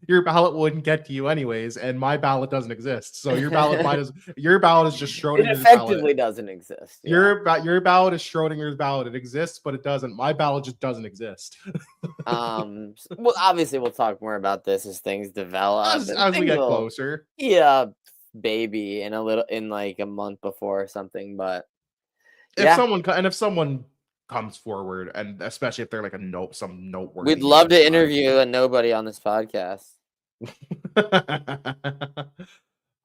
your ballot wouldn't get to you anyways, and my ballot doesn't exist. So your ballot your ballot is just It Schrodinger's effectively ballot. doesn't exist. Your ballot is Schrodinger's ballot. It exists, but it doesn't. My ballot just doesn't exist. Well, obviously, we'll talk more about this as things develop. As we get closer. Yeah, baby, in like a month before or something. But if someone comes forward, and especially if they're like some noteworthy, we'd love to interview a nobody on this podcast.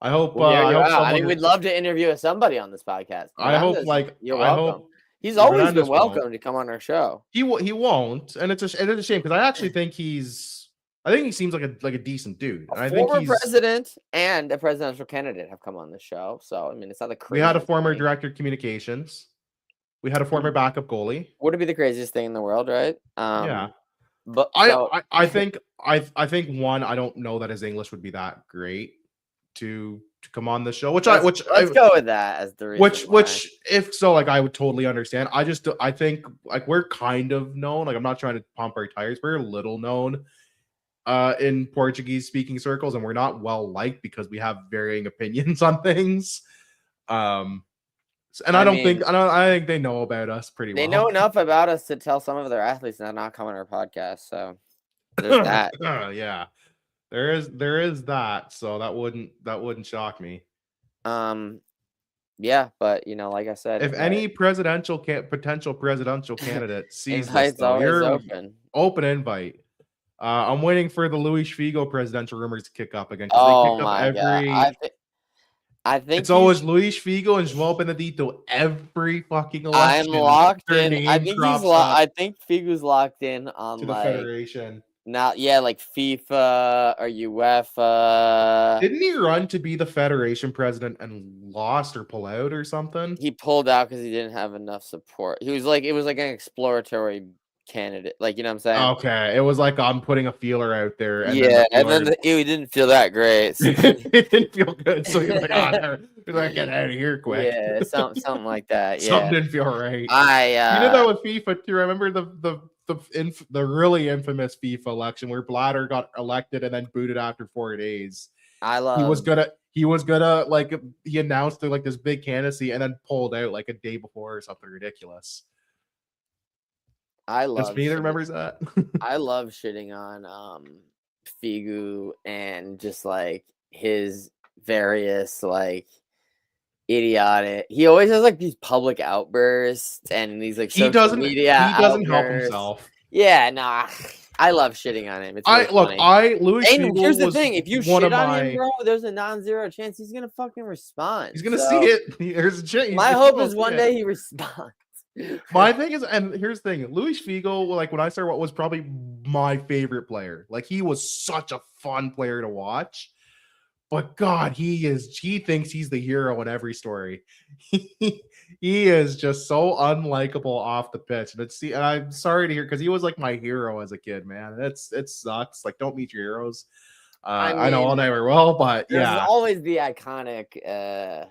I hope. We'd love to interview somebody on this podcast. You're welcome. He's always been welcome to come on our show. He won't, and it's a shame because I actually think he seems like a decent dude. And I think former president and a presidential candidate have come on the show. So I mean, it's not the crazy. We had a former director of communications. We had a former backup goalie. Would it be the craziest thing in the world, right? Yeah. But I think one, I don't know that his English would be that great to come on the show. Let's go with that as the reason which if so, like I would totally understand. I think like we're kind of known. Like I'm not trying to pump our tires. We're a little known in Portuguese speaking circles, and we're not well liked because we have varying opinions on things. And I think they know about us pretty well. They know enough about us to tell some of their athletes to not come on our podcast. So there's that. Yeah, there is that. So that wouldn't shock me. Yeah, but like I said, if any potential presidential candidate sees this, you're open invite. I'm waiting for the Luis Figo presidential rumors to kick up again. Oh my god! I think it's always Luis Figo and João Benedito every fucking election. I'm locked in. I think Figo's locked in on to the federation. Like FIFA or UEFA. Didn't he run to be the federation president and lost or pull out or something? He pulled out because he didn't have enough support. It was like an exploratory candidate, like, you know what I'm saying? Okay, it was like I'm putting a feeler out there. And then it didn't feel that great. So. It didn't feel good, so you're like, get out of here quick. Yeah, something like that. Yeah, something didn't feel right. You did that with FIFA too. Remember the really infamous FIFA election where Blatter got elected and then booted after 4 days. He was gonna like he announced like this big candidacy and then pulled out like a day before or something ridiculous. Neither remembers that. I love shitting on Figu and just like his various like idiotic. He always has like these public outbursts and these like social media. He doesn't help himself. Yeah, nah. I love shitting on him. It's Louis and here's the thing: if you shit on him, bro, there's a non-zero chance he's gonna fucking respond. He's gonna see it. There's a chance. My hope is one day he responds. My thing is, and here's the thing: Luis Figo, like when I started, was probably my favorite player. Like he was such a fun player to watch. But God, he thinks he's the hero in every story. He is just so unlikable off the pitch. And I'm sorry to hear because he was like my hero as a kid, man. It sucks. Like, don't meet your heroes. I know I'll never will, but yeah. There's always the iconic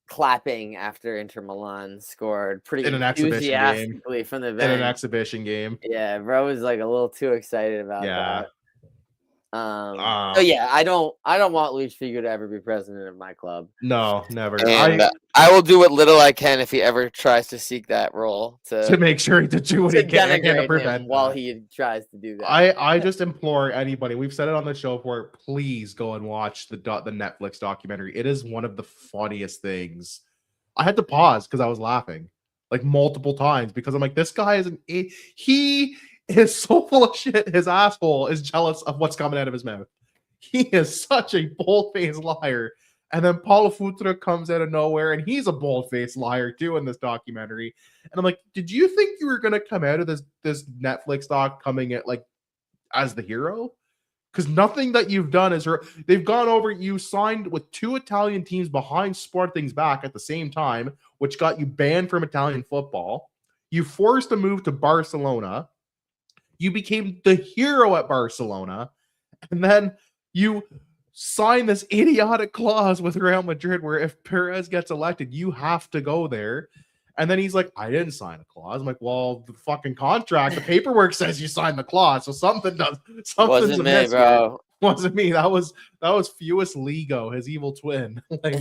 clapping after Inter Milan scored pretty enthusiastically from the bench. In an exhibition game. Yeah, bro was like a little too excited about that. So yeah, I don't want Luis Figo to ever be president of my club. No, never. And I will do what little I can if he ever tries to seek that role to make sure to do what he can to prevent while he tries to do that. I just implore anybody. We've said it on the show before. Please go and watch the Netflix documentary. It is one of the funniest things. I had to pause because I was laughing like multiple times because I'm like, this guy he is so full of shit. His asshole is jealous of what's coming out of his mouth. He is such a bold-faced liar. And then Paulo Futre comes out of nowhere, and he's a bold-faced liar too in this documentary. And I'm like, did you think you were gonna come out of this Netflix doc coming at like as the hero? Because nothing that you've done is they've gone over. You signed with 2 Italian teams behind Sporting's back at the same time, which got you banned from Italian football. You forced a move to Barcelona. You became the hero at Barcelona, and then you sign this idiotic clause with Real Madrid where if Perez gets elected, you have to go there. And then he's like, I didn't sign a clause. I'm like, well, the fucking contract, the paperwork says you signed the clause. So something's Wasn't me, amiss here. bro. Wasn't me. That was Fewis Lego, his evil twin. Like,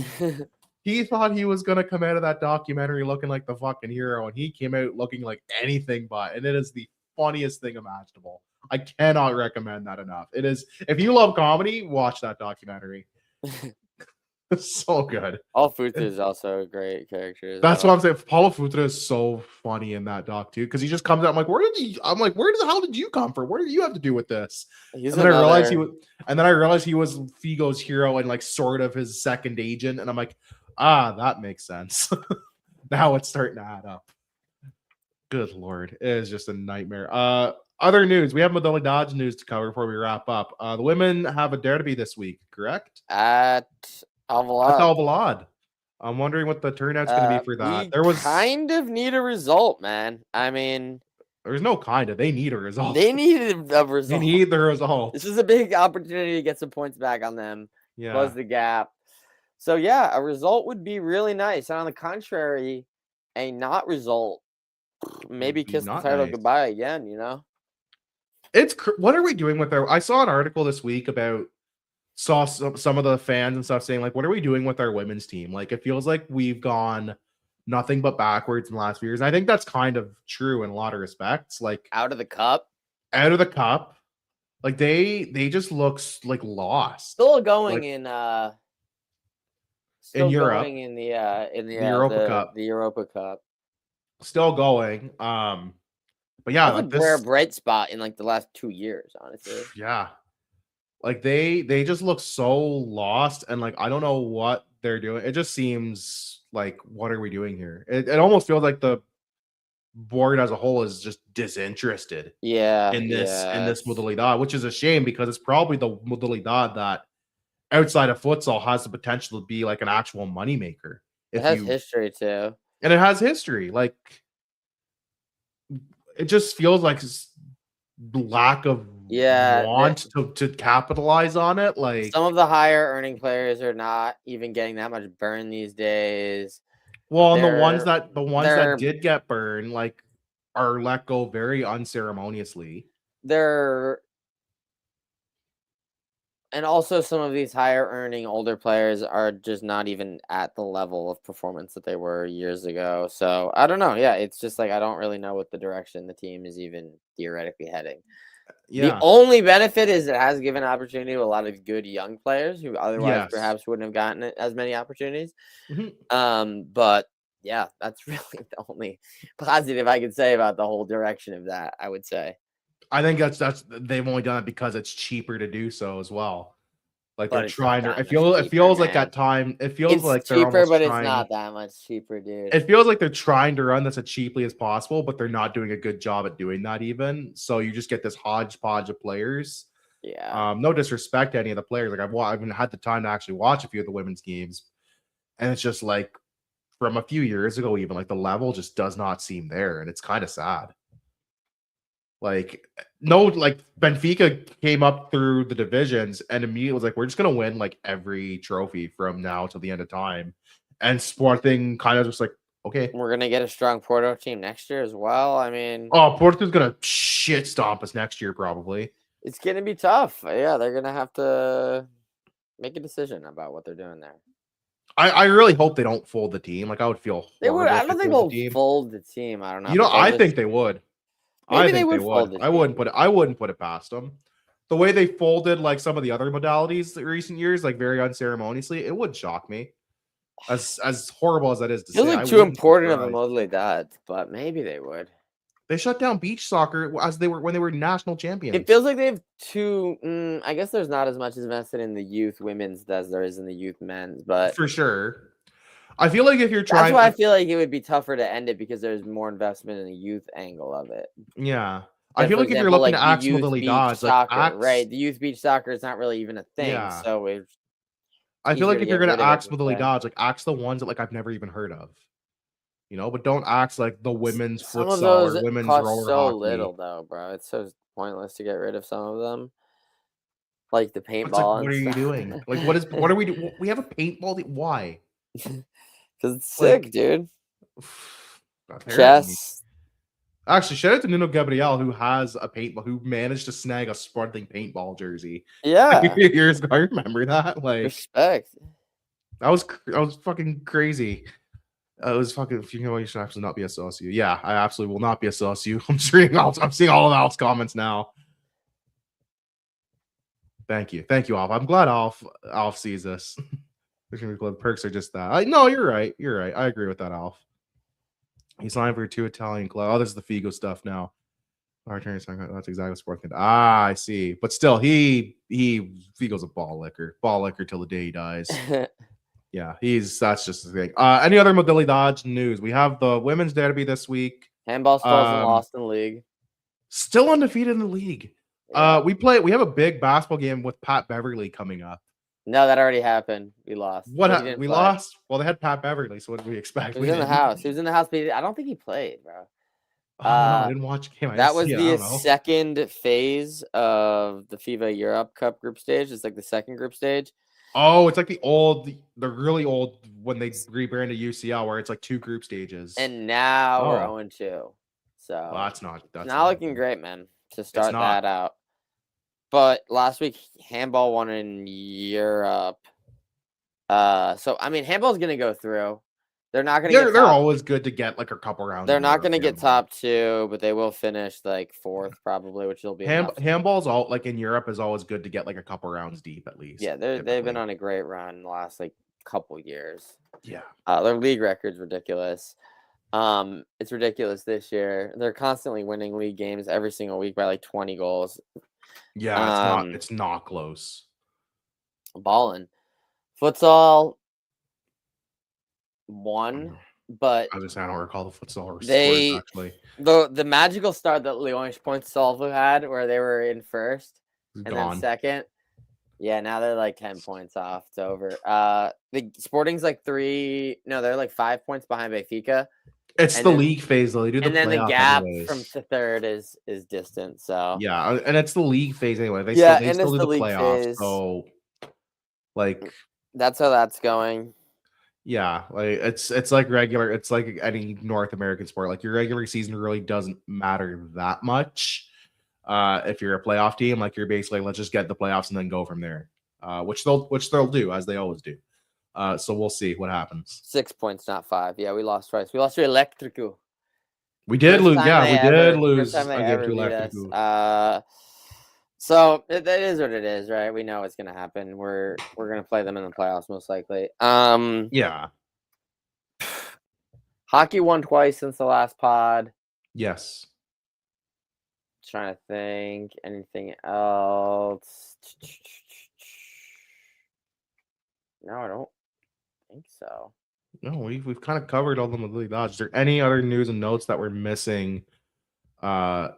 he thought he was gonna come out of that documentary looking like the fucking hero, and he came out looking like anything but. And it is the funniest thing imaginable. I cannot recommend that enough. It is. If you love comedy, watch that documentary. It's so good. All Futu is also a great character. That's what I'm saying. Paulo Futra is so funny in that doc too, because he just comes out. I'm like, where the hell did you come from? What do you have to do with this? And then I realized he was Figo's hero and like sort of his second agent. And I'm like, that makes sense. Now it's starting to add up. Good Lord. It is just a nightmare. Other news. We have Modalidades news to cover before we wrap up. The women have a derby this week, correct? At Alvalade. Alvalade. I'm wondering what the turnout's going to be for that. We kind of need a result, man. I mean, there's no kind of. They need a result. They needed a result. They need the result. This is a big opportunity to get some points back on them. Yeah. Close the gap. So, yeah, a result would be really nice. And on the contrary, a not result, maybe kiss the title goodbye again, you know? What are we doing with I saw an article this week about some of the fans and stuff saying, like, what are we doing with our women's team? Like, it feels like we've gone nothing but backwards in the last few years. And I think that's kind of true in a lot of respects. Like, out of the cup. Like, they just looks like lost. Still going in Europe. Going in the Europa Cup. The Europa Cup. Still going. But yeah, that's like a rare bright spot in like the last 2 years, honestly. Yeah. Like they just look so lost, and like I don't know what they're doing. It just seems like, what are we doing here? It almost feels like the board as a whole is just disinterested. Yeah. In this modalidad, which is a shame because it's probably the modalidad that outside of futsal has the potential to be like an actual moneymaker. It has history too. And it has history. Like, it just feels like lack of want to capitalize on it. Like, some of the higher earning players are not even getting that much burn these days. Well, and the ones that did get burned, like, are let go very unceremoniously. And also some of these higher earning older players are just not even at the level of performance that they were years ago. So I don't know. Yeah, it's just like I don't really know what the direction the team is even theoretically heading. Yeah. The only benefit is it has given opportunity to a lot of good young players who otherwise perhaps wouldn't have gotten as many opportunities. Mm-hmm. But yeah, that's really the only positive I could say about the whole direction of that, I would say. I think that's they've only done it because it's cheaper to do so as well. Like, they're trying to. It feels like at time. It feels like they're cheaper, but it's not that much cheaper, dude. It feels like they're trying to run this as cheaply as possible, but they're not doing a good job at doing that even. So you just get this hodgepodge of players. Yeah. No disrespect to any of the players. Like, I've had the time to actually watch a few of the women's games, and it's just like from a few years ago, even like the level just does not seem there, and it's kind of sad. Like, no, like Benfica came up through the divisions and immediately was like, we're just gonna win like every trophy from now till the end of time. And Sporting kind of just like, okay, we're gonna get a strong Porto team next year as well. I mean, Porto's gonna shit stomp us next year probably. It's gonna be tough. Yeah, they're gonna have to make a decision about what they're doing there. I really hope they don't fold the team. Like, I would feel horrible. They would. I don't think they'll fold the team. I don't know. You know, I think they would. I think they would. I wouldn't put it past them. The way they folded like some of the other modalities in recent years, like very unceremoniously, it would shock me. As horrible as that is to say, feels like too important of a modalidad, but maybe they would. They shut down beach soccer when they were national champions. It feels like they have two. I guess there's not as much invested in the youth women's as there is in the youth men's, but for sure. I feel like if you're trying, that's why I feel like it would be tougher to end it because there's more investment in the youth angle of it. Yeah, I feel like if you're looking to axe modalidades, like right, the youth beach soccer is not really even a thing. Yeah. So I feel like if you're gonna axe modalidades, like axe the ones that like I've never even heard of, you know. But don't axe like the women's futsal or women's roller hockey. So little though, bro. It's so pointless to get rid of some of them. Like the paintball. Like, what are you doing? Like, what are we doing? We have a paintball. Why? Because it's sick, dude. apparently. Chess. Actually, shout out to Nuno Gabriel, who has a paintball, who managed to snag a Sporting paintball jersey. A Yeah. few years ago, I remember that. Like Respect. that was fucking crazy. It was fucking. You know, you should actually not be a socio. Yeah, I absolutely will not be a socio. I'm seeing all of Alf's comments now. Thank you, Alf. I'm glad Alf sees this. The perks are just that. No, you're right. You're right. I agree with that, Alf. He signed for 2 Italian clubs. Oh, this is the Figo stuff now. That's exactly sports. I see. But still, Figo's a ball licker till the day he dies. Yeah, that's just the thing. Any other Modalidad news? We have the women's derby this week. Handball still hasn't lost in the league. Still undefeated in the league. Yeah. We have a big basketball game with Pat Beverly coming up. No, that already happened. We lost. We lost? Well, they had Pat Beverly, so what did we expect? He was in the house. He was in the house, but I don't think he played, bro. Oh, no, I didn't watch the game. That was the second phase of the FIBA Europe Cup group stage. It's like the second group stage. Oh, it's like the really old when they rebranded UCL, where it's like 2 group stages. And now we're 0-2. So well, that's not looking great, man, to start that out. But last week, handball won in Europe. So I mean, handball's gonna go through. They're not gonna. They're always good to get like a couple rounds. They're not gonna get top 2, but they will finish like 4th probably, which will be. Handball's all like in Europe is always good to get like a couple rounds deep at least. Yeah, they've been on a great run the last like couple years. Yeah, their league record's ridiculous. It's ridiculous this year. They're constantly winning league games every single week by like 20 goals. Yeah, it's not close. Ballin'. Futsal won, but I don't recall the futsal scores actually. The magical start that Leões Ponte Salvo had, where they were in first and then second. Yeah, now they're like 10 points off. It's over. The Sporting's like they're like 5 points behind Benfica. It's the league phase though. They do the then the gap from to third is distant. So yeah, and it's the league phase anyway. They still do the playoffs. Phase. So like that's how that's going. Yeah, like it's like regular. It's like any North American sport. Like your regular season really doesn't matter that much. If you're a playoff team, like you're basically let's just get the playoffs and then go from there. Which they'll do as they always do. So we'll see what happens. 6 points, not 5. Yeah, we lost twice. We lost to Electrico. We did lose. Yeah, we did lose against Electrico. So that is what it is, right? We know it's gonna happen. We're gonna play them in the playoffs most likely. Yeah. Hockey won twice since the last pod. Yes. Trying to think anything else. No, I don't think so. No, we've kind of covered all the League Dodge. Is there any other news and notes that we're missing? Other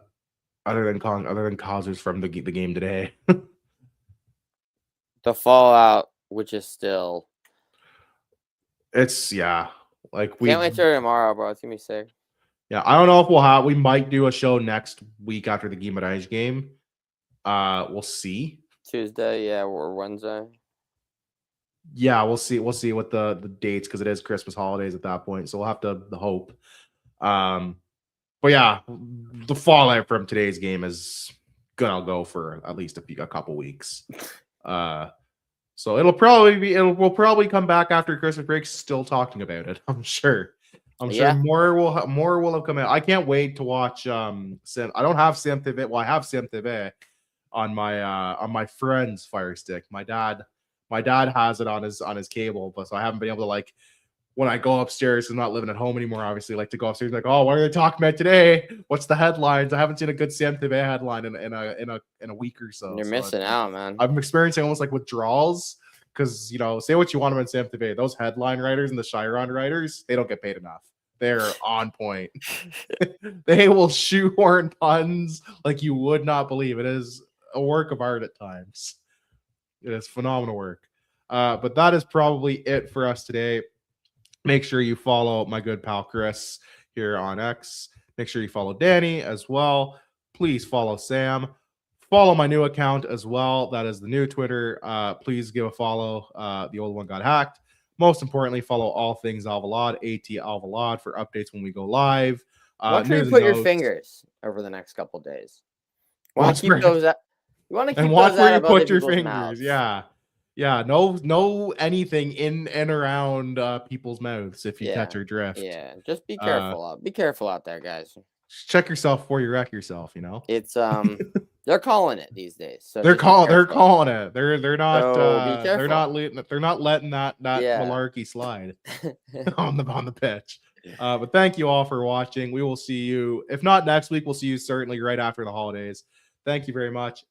than causes from the game today. The fallout, which is still. It's like we can't wait till tomorrow, bro. It's gonna be sick. Yeah, I don't know if we might do a show next week after the Guimarães game. We'll see. Tuesday, yeah, or Wednesday. Yeah, we'll see. We'll see what the dates, because it is Christmas holidays at that point, so we'll have to hope. But yeah, the fallout from today's game is gonna go for at least a couple weeks. So we'll probably come back after Christmas break still talking about it. I'm sure more will have come out. I can't wait to watch I don't have Sam TV. Well, I have Sam TV on my friend's Fire Stick. My dad has it on his cable, but so I haven't been able to, when I go upstairs and not living at home anymore, obviously, to go upstairs and oh, what are they talking about today? What's the headlines? I haven't seen a good Sam TV headline in a week or so. You're missing out, man. I'm experiencing almost like withdrawals because say what you want about Sam TV. Those headline writers and the Chiron writers, they don't get paid enough. They're on point. They will shoehorn puns like you would not believe. It is a work of art at times. It is phenomenal work. But that is probably it for us today. Make sure you follow my good pal Chris here on X. Make sure you follow Danny as well. Please follow Sam. Follow my new account as well. That is the new Twitter. Please give a follow. The old one got hacked. Most importantly, follow all things Alvalade, AT Alvalade, for updates when we go live. Watch where you News put and your notes. fingers over the next couple days. Want Watch to keep where- those out. You want to and keep watch those where out you of other put your people's fingers. mouths. Yeah. No anything in and around people's mouths if you catch your drift. Yeah, just be careful. Be careful out there, guys. Check yourself before you wreck yourself. You know, it's they're calling it these days. So they're calling it. They're not So be they're not careful. they're not letting that malarkey slide on the pitch. But thank you all for watching. We will see you, if not next week, we'll see you certainly right after the holidays. Thank you very much.